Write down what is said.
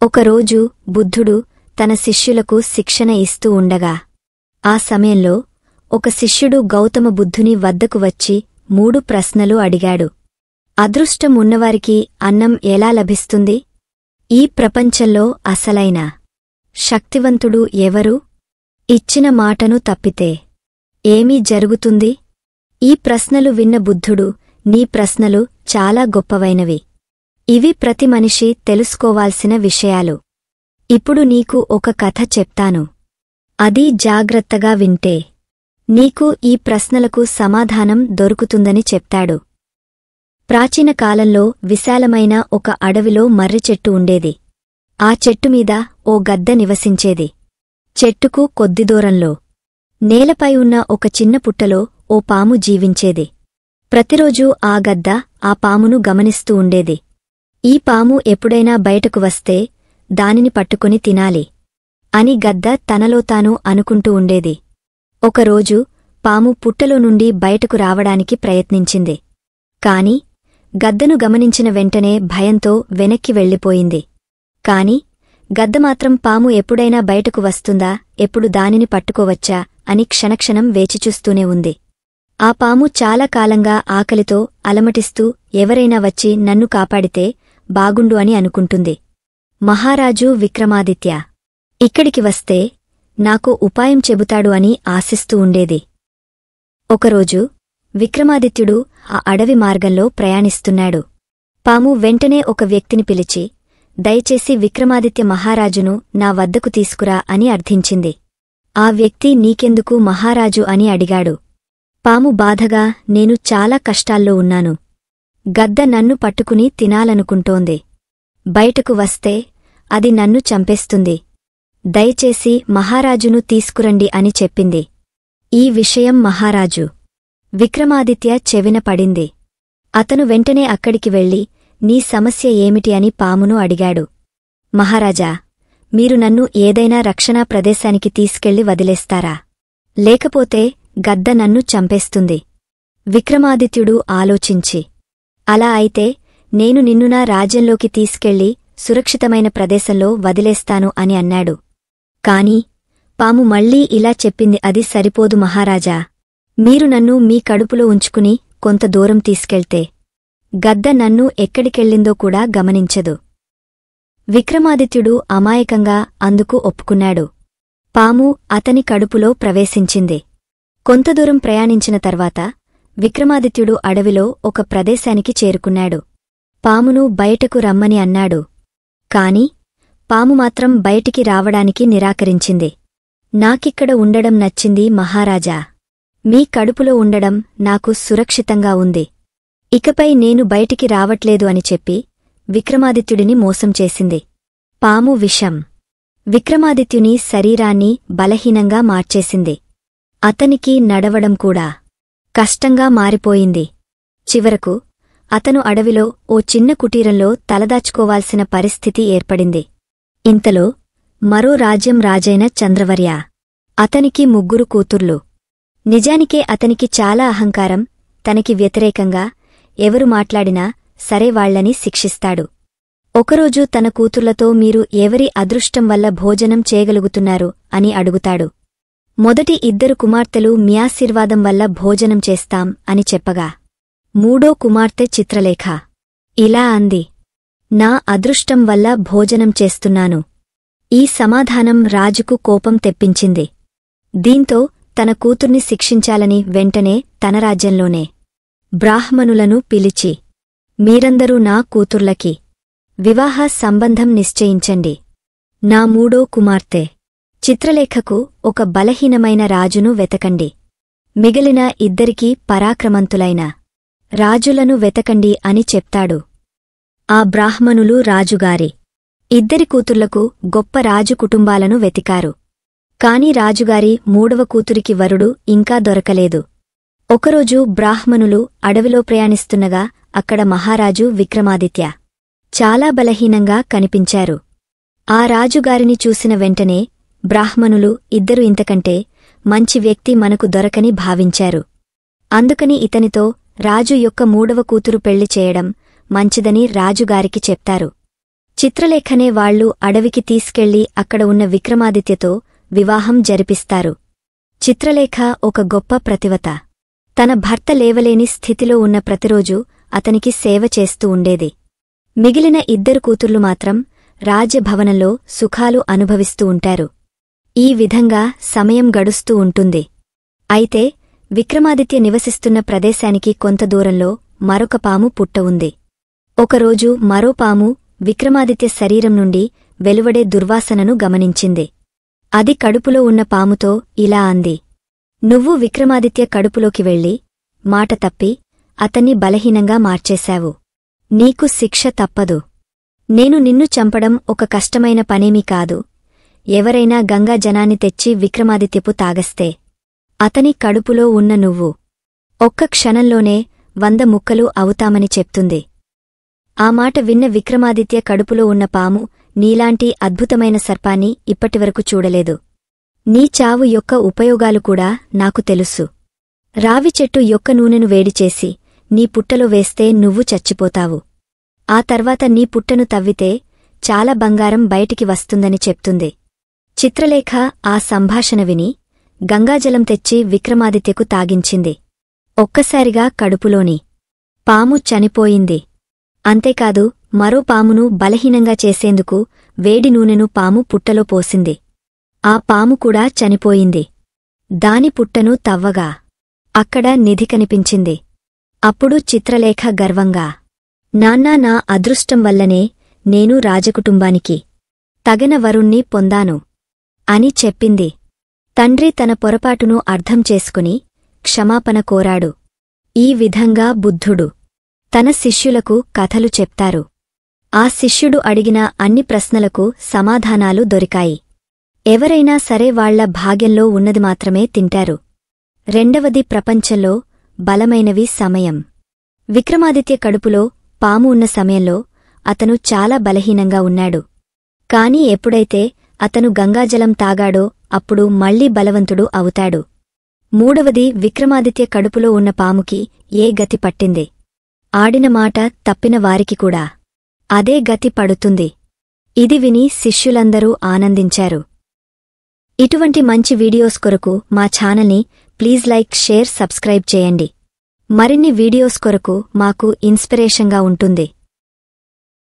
ఒకరోజు బుద్ధుడు తన శిష్యులకు శిక్షణ ఇస్తూ ఉండగా ఆ సమయంలో ఒక శిష్యుడు గౌతమ బుద్ధుని వద్దకు వచ్చి 3 ప్రశ్నలు అడిగాడు. అదృష్టం ఉన్నవారికి అన్నం ఎలా లభిస్తుంది? ఈ ప్రపంచంలో అసలైన శక్తివంతుడు ఎవరు? ఇచ్చిన మాటను తప్పితే ఏమి జరుగుతుంది? ఈ ప్రశ్నలు విన్న బుద్ధుడు, నీ ప్రశ్నలు చాలా గొప్పవైనవి. ఇవి ప్రతి మనిషి తెలుసుకోవాల్సిన విషయాలు. ఇప్పుడు నీకు ఒక కథ చెప్తాను. అది జాగ్రత్తగా వింటే నీకు ఈ ప్రశ్నలకు సమాధానం దొరుకుతుందని చెప్తాడు. ప్రాచీన కాలంలో విశాలమైన ఒక అడవిలో మర్రిచెట్టు ఉండేది. ఆ చెట్టుమీద ఓ గద్ద నివసించేది. చెట్టుకు కొద్ది దూరంలో నేలపై ఉన్న ఒక చిన్న పుట్టలో ఓ పాము జీవించేది. ప్రతిరోజూ ఆ గద్ద ఆ పామును గమనిస్తూ ఉండేది. ఈ పాము ఎప్పుడైనా బయటకు వస్తే దానిని పట్టుకుని తినాలి అని గద్ద తనలో తాను అనుకుంటూ ఉండేది. ఒకరోజు పాము పుట్టలో నుండి బయటకు రావడానికి ప్రయత్నించింది. కాని గద్దను గమనించిన వెంటనే భయంతో వెనక్కి వెళ్ళిపోయింది. కాని గద్ద మాత్రం పాము ఎప్పుడైనా బయటకు వస్తుందా, ఎప్పుడు దానిని పట్టుకోవచ్చా అని క్షణక్షణం వేచిచూస్తూనే ఉంది. ఆ పాము చాలా కాలంగా ఆకలితో అలమటిస్తూ ఎవరైనా వచ్చి నన్ను కాపాడితే బాగుండు అని అనుకుంటుంది. మహారాజు విక్రమాదిత్య ఇక్కడికి వస్తే నాకు ఉపాయం చెబుతాడు అని ఆశిస్తూ ఉండేది. ఒకరోజు విక్రమాదిత్యుడు ఆ అడవి మార్గంలో ప్రయాణిస్తున్నాడు. పాము వెంటనే ఒక వ్యక్తిని పిలిచి, దయచేసి విక్రమాదిత్య మహారాజును నా వద్దకు తీసుకురా అని అర్థించింది. ఆ వ్యక్తి నీకెందుకు మహారాజు అని అడిగాడు. పాము బాధగా, నేను చాలా కష్టాల్లో ఉన్నాను. గద్ద నన్ను పట్టుకుని తినాలనుకుంటోంది. బయటకు వస్తే అది నన్ను చంపేస్తుంది. దయచేసి మహారాజును తీసుకురండి అని చెప్పింది. ఈ విషయం మహారాజు విక్రమాదిత్య చెవిన పడింది. అతను వెంటనే అక్కడికి వెళ్ళి, నీ సమస్య ఏమిటి అని పామును అడిగాడు. మహారాజా, మీరు నన్ను ఏదైనా రక్షణా ప్రదేశానికి తీసుకెళ్లి వదిలేస్తారా? లేకపోతే గద్ద నన్ను చంపేస్తుంది. విక్రమాదిత్యుడు ఆలోచించి, అలా అయితే నేను నిన్ను నా రాజ్యంలోకి తీసుకెళ్లి సురక్షితమైన ప్రదేశంలో వదిలేస్తాను అని అన్నాడు. కాని పాము మళ్లీ ఇలా చెప్పింది, అది సరిపోదు మహారాజా. మీరు నన్ను మీ కడుపులో ఉంచుకుని కొంత దూరం తీసుకెళ్తే గద్ద నన్ను ఎక్కడికెళ్ళిందో కూడా గమనించదు. విక్రమాదిత్యుడు అమాయకంగా అందుకు ఒప్పుకున్నాడు. పాము అతని కడుపులో ప్రవేశించింది. కొంత దూరం ప్రయాణించిన తర్వాత విక్రమాదిత్యుడు అడవిలో ఒక ప్రదేశానికి చేరుకున్నాడు. పామును బయటకు రమ్మని అన్నాడు. కాని పాము మాత్రం బయటికి రావడానికి నిరాకరించింది. నాకిక్కడ ఉండడం నచ్చింది మహారాజా. మీ కడుపులో ఉండడం నాకు సురక్షితంగా ఉంది. ఇకపై నేను బయటికి రావట్లేదు అని చెప్పి విక్రమాదిత్యుడిని మోసం చేసింది. పాము విషం విక్రమాదిత్యుని శరీరాన్ని బలహీనంగా మార్చేసింది. అతనికి నడవడం కూడా కష్టంగా మారిపోయింది. చివరకు అతను అడవిలో ఓ చిన్న కుటీరంలో తలదాచుకోవాల్సిన పరిస్థితి ఏర్పడింది. ఇంతలో మరో రాజ్యం రాజైన చంద్రవర్య. అతనికి 3 కూతుర్లు. నిజానికే అతనికి చాలా అహంకారం. తనకి వ్యతిరేకంగా ఎవరు మాట్లాడినా సరే వాళ్లని శిక్షిస్తాడు. ఒకరోజు తన కూతుర్లతో, మీరు ఎవరి అదృష్టం వల్ల భోజనం చేయగలుగుతున్నారు అని అడుగుతాడు. మొదటి 2 కుమార్తెలు మీఆశీర్వాదం వల్ల భోజనం చేస్తాం అని చెప్పగా, 3వ కుమార్తె చిత్రలేఖ ఇలా అంది, నా అదృష్టం వల్ల భోజనం చేస్తున్నాను. ఈ సమాధానం రాజుకు కోపం తెప్పించింది. దీంతో తన కూతుర్ని శిక్షించాలని వెంటనే తన రాజ్యంలోనే బ్రాహ్మణులను పిలిచి, మీరందరూ నా కూతుర్లకి వివాహ సంబంధం నిశ్చయించండి. నా 3వ కుమార్తె చిత్రలేఖకు ఒక బలహీనమైన రాజును వెతకండి. మిగిలిన 2కి పరాక్రమంతులైన రాజులను వెతకండి అని చెప్తాడు. ఆ బ్రాహ్మణులు రాజుగారి 2 కూతుర్లకు గొప్ప రాజు కుటుంబాలను వెతికారు. కాని రాజుగారి 3వ కూతురికి వరుడు ఇంకా దొరకలేదు. ఒకరోజు బ్రాహ్మణులు అడవిలో ప్రయాణిస్తున్నగా అక్కడ మహారాజు విక్రమాదిత్య చాలా బలహీనంగా కనిపించారు. ఆ రాజుగారిని చూసిన వెంటనే బ్రాహ్మణులు 2 ఇంతకంటే మంచి వ్యక్తి మనకు దొరకని భావించారు. అందుకని ఇతనితో రాజు యొక్క 3వ కూతురు పెళ్లి చేయడం మంచిదని రాజుగారికి చెప్తారు. చిత్రలేఖనే వాళ్లు అడవికి తీసుకెళ్లి అక్కడ ఉన్న విక్రమాదిత్యతో వివాహం జరిపిస్తారు. చిత్రలేఖ ఒక గొప్ప ప్రతివత. తన భర్త లేవలేని స్థితిలో ఉన్న ప్రతిరోజూ అతనికి సేవ చేస్తూ ఉండేది. మిగిలిన ఇద్దరు కూతుర్లు మాత్రం రాజభవనంలో సుఖాలు అనుభవిస్తూ ఉంటారు. ఈ విధంగా సమయం గడుస్తూ ఉంటుంది. అయితే విక్రమాదిత్య నివసిస్తున్న ప్రదేశానికి కొంత దూరంలో మరొక పాము పుట్ట ఉంది. ఒకరోజు మరో పాము విక్రమాదిత్య శరీరం నుండి వెలువడే దుర్వాసనను గమనించింది. అది కడుపులో ఉన్న పాముతో ఇలా అంది, "నువ్వు విక్రమాదిత్య కడుపులోకి వెళ్ళి మాట తప్పి అతన్ని బలహీనంగా మార్చేశావు. నీకు శిక్ష తప్పదు. నేను నిన్ను చంపడం ఒక కష్టమైన పనేమీ కాదు. ఎవరైనా గంగా జనాన్ని తెచ్చి విక్రమాదిత్యపు తాగస్తే అతని కడుపులో ఉన్న నువ్వు ఒక్క క్షణంలోనే 100 ముక్కలు అవుతామని చెప్తుంది." ఆ మాట విన్న విక్రమాదిత్య కడుపులో ఉన్న పాము, "నీలాంటి అద్భుతమైన సర్పాన్ని ఇప్పటివరకు చూడలేదు. నీ చావు యొక్క ఉపయోగాలు కూడా నాకు తెలుసు. రావి చెట్టు యొక్క నూనెను వేడిచేసి నీ పుట్టలో వేస్తే నువ్వు చచ్చిపోతావు. ఆ తర్వాత నీ పుట్టను తవ్వితే చాలా బంగారం బయటికి వస్తుందని చెప్తుంది." చిత్రలేఖ ఆ సంభాషణ విని గంగాజలం తెచ్చి విక్రమాదిత్యకు తాగించింది. ఒక్కసారిగా కడుపులోని పాము చనిపోయింది. అంతేకాదు మరో పామును బలహీనంగా చేసేందుకు వేడి నూనెను పాము పుట్టలో పోసింది. ఆ పాము కూడా చనిపోయింది. దాని పుట్టను తవ్వగా అక్కడ నిధి కనిపించింది. అప్పుడు చిత్రలేఖ గర్వంగా, "నాన్నా, నా అదృష్టం వల్లనే నేను రాజకుటుంబానికి తగిన వరుణ్ణి పొందాను" అని చెప్పింది. తండ్రి తన పొరపాటును అర్థం చేసుకుని క్షమాపణ కోరాడు. ఈ విధంగా బుద్ధుడు తన శిష్యులకు కథలు చెప్తారు. ఆ శిష్యుడు అడిగిన అన్ని ప్రశ్నలకు సమాధానాలు దొరికాయి. ఎవరైనా సరే వాళ్ల భాగ్యంలో ఉన్నది మాత్రమే తింటారు. రెండవది, ప్రపంచంలో బలమైనవి సమయం. విక్రమాదిత్య కడుపులో పాము ఉన్న సమయంలో అతను చాలా బలహీనంగా ఉన్నాడు. కాని ఎప్పుడైతే అతను గంగాజలం తాగాడో అప్పుడు మళ్లీ బలవంతుడు అవుతాడు. మూడవది, విక్రమాదిత్య కడుపులో ఉన్న పాముకి ఏ గతి పట్టింది. ఆడిన మాట తప్పిన వారికి కూడా అదే గతి పడుతుంది. ఇది విని శిష్యులందరూ ఆనందించారు. ఇటువంటి మంచి వీడియోస్ కొరకు మా ఛానల్ని ప్లీజ్ లైక్, షేర్, సబ్స్క్రైబ్ చేయండి. మరిన్ని వీడియోస్ కొరకు మాకు ఇన్స్పిరేషన్గా ఉంటుంది.